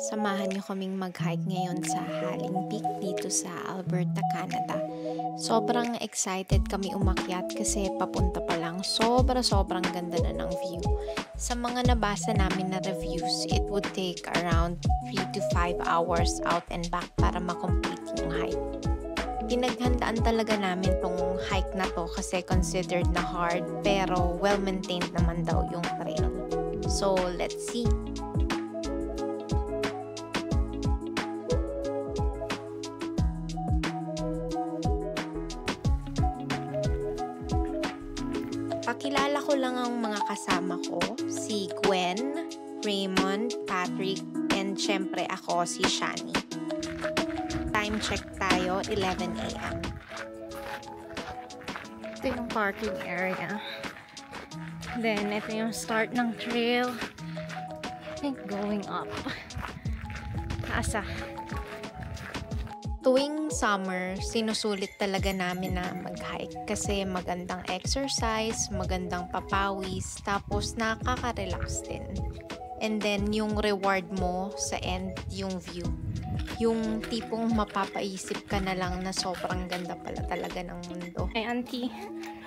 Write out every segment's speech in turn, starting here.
Samahan niyo kaming mag-hike ngayon sa Halling Peak dito sa Alberta, Canada. Sobrang excited kami umakyat kasi papunta pa lang sobrang ganda na ng view. Sa mga nabasa namin na reviews, it would take around 3 to 5 hours out and back para makomplete yung hike. Pinaghandaan talaga namin tong hike na to kasi considered na hard pero well-maintained naman daw yung trail. So, let's see. Pakilala ko lang ang mga kasama ko, si Gwen, Raymond, Patrick, and syempre ako, si Shani. Time check tayo, 11 a.m. Ito yung parking area. Then, ito yung start ng trail. And going up. Taasa. Tuwing summer, sinusulit talaga namin na mag-hike kasi magandang exercise, magandang papawis, tapos nakaka-relax din. And then, yung reward mo sa end, yung view. Yung tipong mapapaisip ka na lang na sobrang ganda pala talaga ng mundo. Hi, Auntie.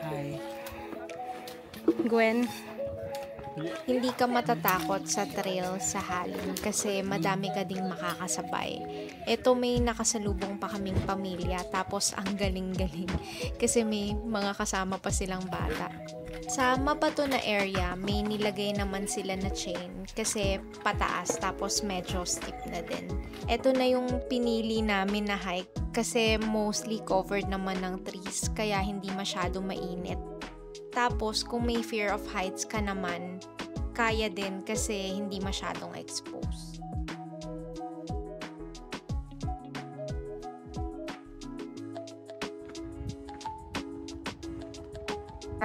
Hi. Gwen. Hindi ka matatakot sa trail sa Halling kasi madami ka ding makakasabay. Ito may nakasalubong pa kaming pamilya tapos ang galing-galing kasi may mga kasama pa silang bata. Sa mabato na area, may nilagay naman sila na chain kasi pataas tapos medyo steep na din. Ito na yung pinili namin na hike kasi mostly covered naman ng trees kaya hindi masyado mainit. Tapos, kung may fear of heights ka naman, kaya din kasi hindi masyadong exposed.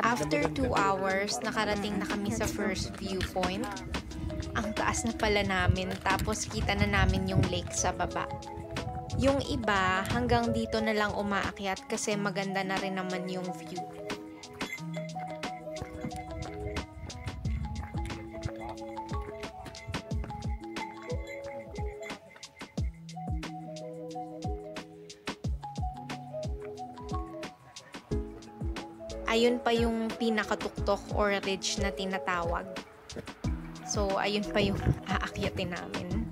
After 2 hours, nakarating na kami sa first viewpoint. Ang taas na pala namin, tapos kita na namin yung lake sa baba. Yung iba, hanggang dito na lang umaakyat kasi maganda na rin naman yung view. Ayun pa yung pinakatuktok or ridge na tinatawag. So, ayun pa yung aakyatin namin.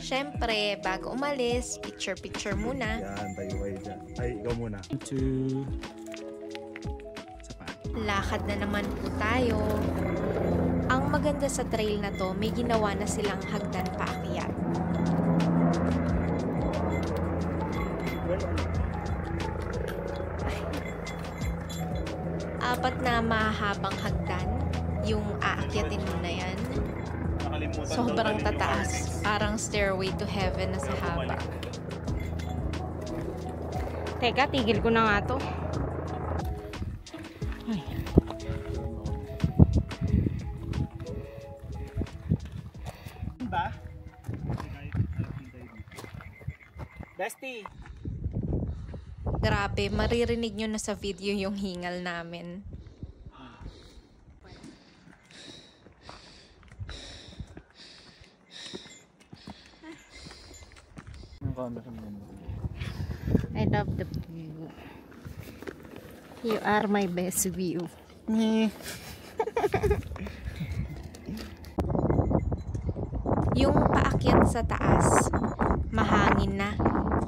Siyempre, bago umalis, picture muna. Yan, tayo dyan. Ay, ikaw muna. Lakad na naman po tayo. Ang maganda sa trail na to, may ginawa na silang hagdan paakyat. Apat na mahabang hagdan, yung aakyatin mo na yan. Sobrang tataas. Parang stairway to heaven na sa haba. Teka, tigil ko na nga to. Ay. Ba? Bestie! Grabe, maririnig nyo na sa video yung hingal namin. I love the view. You are my best view. Yung paakyat sa taas, mahangin na.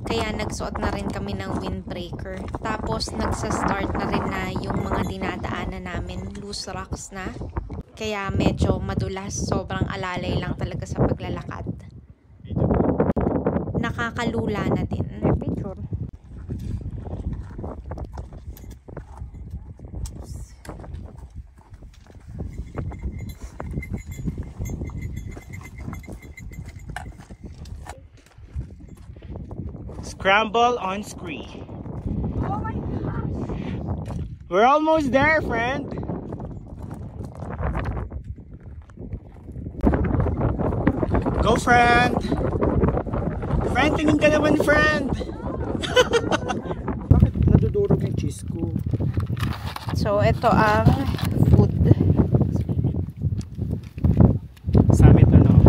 Kaya nagsuot na rin kami ng windbreaker. Tapos nagsa-start na rin na yung mga dinadaanan namin, loose rocks na. Kaya medyo madulas, sobrang alalay lang talaga sa paglalakad. Nakakalula na din. Picture. Scramble on Scree. Oh my gosh! We're almost there, friend. Go, friend. Friend, tingin ka naman, friend. Bakit nadudurog yung cheese ko? So, ito ang food. Summit ano?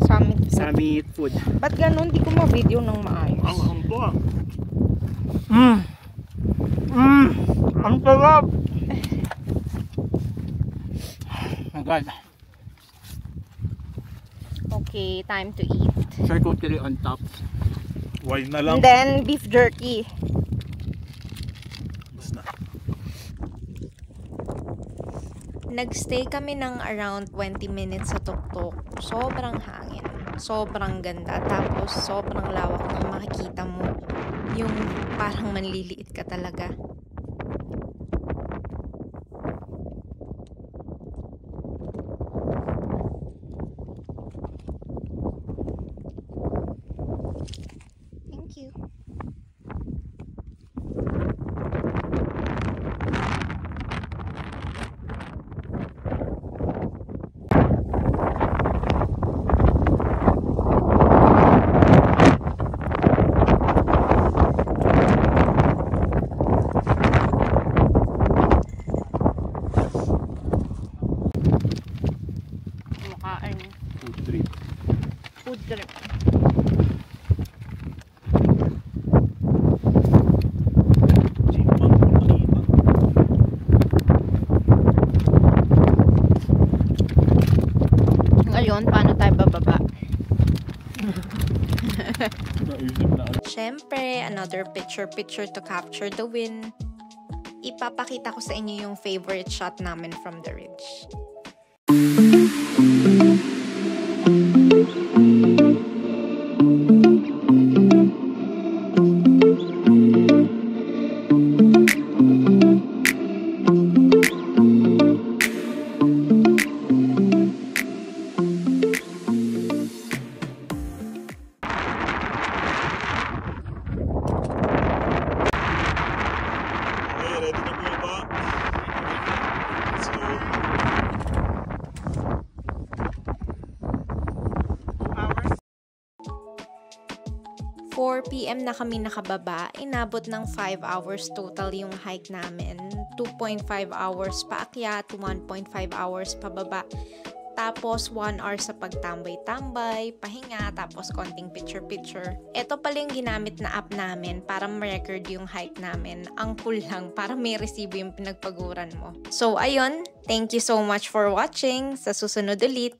Summit food. Summit food. Ba't ganun? Di ko ma-video ng maayos. Ang po. Ang sarap. Oh my God. Okay, time to eat. Charcuterie on top. Wine na And then, beef jerky. Nagstay kami ng around 20 minutes sa tuktok. Sobrang hangin. Sobrang ganda. Tapos, sobrang lawak ng makikita mo. Yung parang manliliit ka talaga. Thank you. Food trip. Food trip. Ngayon, paano tayo bababa? Siyempre, another picture to capture the win. Ipapakita ko sa inyo yung favorite shot namin from the ridge. Ready na po ba? Let's go. 4 p.m. na kami nakababa, inabot ng 5 hours total yung hike namin. 2.5 hours paakyat, 1.5 hours pababa. Tapos 1 hour sa pagtambay-tambay, pahinga, tapos konting picture-picture. Ito pala yung ginamit na app namin para ma-record yung hike namin. Ang cool lang, para may resibo yung pinagpaguran mo. So ayun, thank you so much for watching. Sa susunod ulit.